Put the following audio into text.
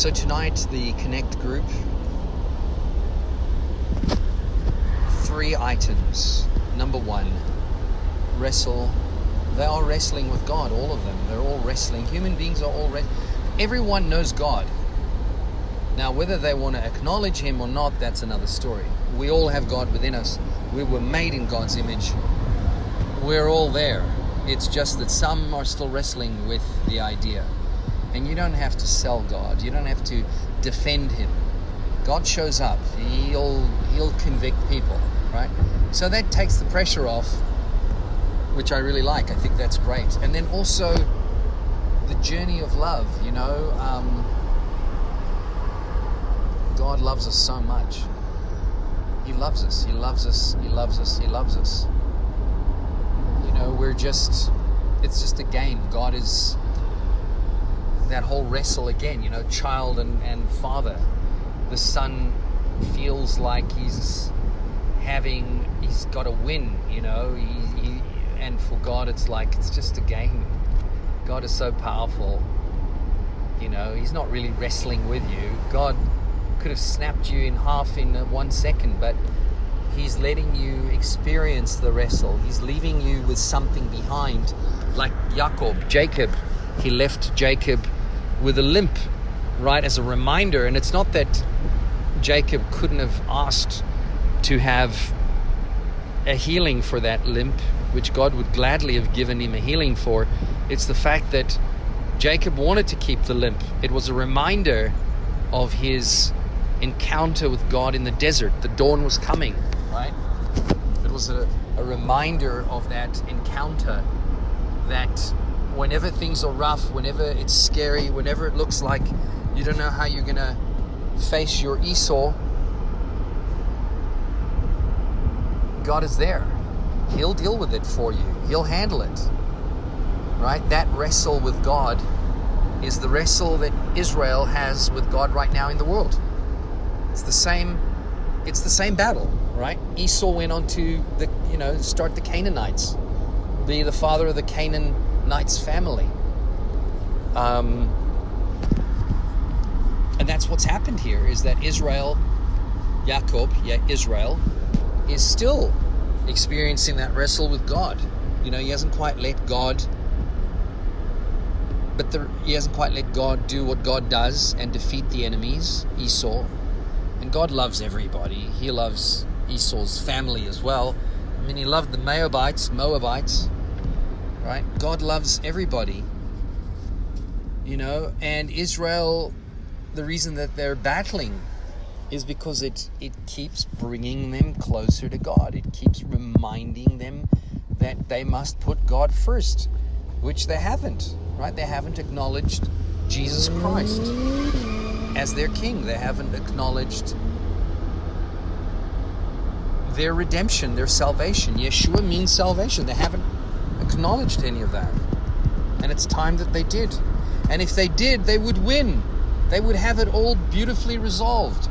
So tonight, the Connect group, 3 items. Number 1, wrestle. They are wrestling with God, all of them. They're all wrestling. Human beings are all wrestling. Everyone knows God. Now, whether they want to acknowledge Him or not, that's another story. We all have God within us. We were made in God's image. We're all there. It's just that some are still wrestling with the idea. And you don't have to sell God. You don't have to defend Him. God shows up. He'll convict people, right? So that takes the pressure off, which I really like. I think that's great. And then also the journey of love, God loves us so much. He loves us. He loves us. He loves us. He loves us. It's just a game. God is that whole wrestle again, child and father. The son feels like he's got to win, and for God it's like it's just a game. God is so powerful, He's not really wrestling with you. God could have snapped you in half in 1 second, but He's letting you experience the wrestle. He's leaving you with something behind, like Jacob. He left Jacob with a limp, right, as a reminder. And it's not that Jacob couldn't have asked to have a healing for that limp, which God would gladly have given him a healing for. It's the fact that Jacob wanted to keep the limp. It was a reminder of his encounter with God in the desert. The dawn was coming, right? It was a reminder of that encounter, that whenever things are rough, whenever it's scary, whenever it looks like you don't know how you're going to face your Esau, God is there. He'll deal with it for you. He'll handle it, right? That wrestle with God is the wrestle that Israel has with God right now in the world. It's the same battle, right? Esau went on to start the Canaanites, be the father of the Canaanites family. And that's what's happened here, is that Israel is still experiencing that wrestle with God. He hasn't quite let God do what God does and defeat the enemies, Esau. And God loves everybody. He loves Esau's family as well. He loved the Moabites, right? God loves everybody, and Israel, the reason that they're battling is because it keeps bringing them closer to God. It keeps reminding them that they must put God first, which they haven't, right? They haven't acknowledged Jesus Christ as their King. They haven't acknowledged their redemption, their salvation. Yeshua means salvation. They haven't acknowledged any of that. And it's time that they did. And if they did, they would win. They would have it all beautifully resolved.